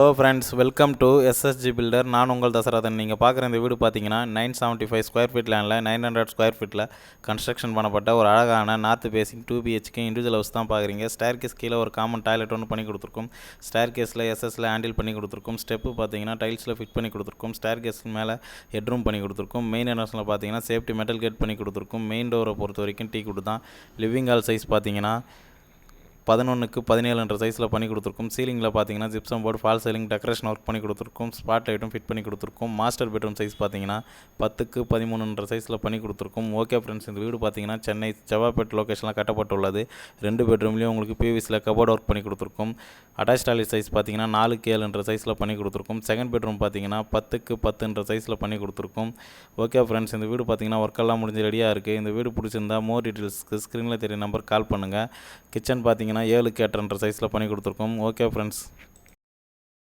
Hello friends, welcome to SSG builder. நான் உங்கள் தசரதன். நீங்கள் பார்க்குற இந்த வீடு பார்த்தீங்கன்னா 975 ஸ்கொயர் ஃபீட் லேண்டில் 900 ஸ்கொயர் ஃபீட்டில் கன்ஸ்ட்ரக்ஷன் பண்ணப்பட்ட ஒரு அழகான north facing 2 BHK individual house தான் பார்க்குறீங்க. ஸ்டேர்கேஸ் கீழே ஒரு காமன் டாய்லெட் ஒன்று பண்ணி கொடுத்துருக்கும். ஸ்டேர்கேஸில் எஸ்எஸ்ல ஹேண்டில் பண்ணி கொடுத்துருக்கும். ஸ்டெப்பு பார்த்தீங்கன்னா டைல்ஸில் ஃபிட் பண்ணி கொடுத்துருக்கும். ஸ்டேர்கேஸ் மேலே ஹெட்ரூம் பண்ணி கொடுத்துருக்கும். மெயின் என்ட்ரன்ஸில் பார்த்தீங்கன்னா சேஃப்டி மெட்டல் கேட் பண்ணி கொடுத்துருக்கும். மெயின் டோரை பொறுத்த வரைக்கும் டீ குட் தான். லிவிங் ஹால் சைஸ் பார்த்தீங்கன்னா 11க்கு 17 சைஸில் பண்ணி கொடுத்துருக்கும். சீலிங்கில் பார்த்தீங்கன்னா gypsum board, fall ceiling, decoration work பண்ணி கொடுத்துருக்கும். ஸ்பாட் லைட்டும் ஃபிட் பண்ணி கொடுத்துருக்கும். மாஸ்டர் பெட்ரூம் சைஸ் பார்த்தீங்கன்னா 10க்கு 13 சைஸில் பண்ணி கொடுத்துருக்கும். ஓகே ஃப்ரெண்ட்ஸ், இந்த வீடு பார்த்தீங்கன்னா சென்னை செவ்வாப்பேட் லொக்கேஷனில் கட்டப்பட்டுள்ளது. 2 பெட்ரூம்லேயும் உங்களுக்கு பிவிசியில் கபோர்ட் ஒர்க் பண்ணி கொடுத்துருக்கும். அட்டாச் டாய்லெட் சைஸ் பார்த்தீங்கன்னா 4க்கு 7 சைஸில் பண்ணி கொடுத்துருக்கும். செகண்ட் பெட்ரூம் பார்த்தீங்கன்னா 10க்கு 10 சைஸில் பண்ணி கொடுத்துருக்கும். ஓகே ஃப்ரெண்ட்ஸ், இந்த வீடு பார்த்தீங்கன்னா ஒர்க்கெல்லாம் முடிஞ்சு ரெடியாக இருக்குது. இந்த வீடு பிடிச்சிருந்தா மோர் டீட்டெயில்ஸ்க்கு ஸ்க்ரீனில் தெரிய நம்பர் கால் பண்ணுங்கள். கிச்சன் பார்த்தீங்கன்னா 7க்கு 8 சைஸில் பண்ணி கொடுத்துருக்கோம். Okay friends.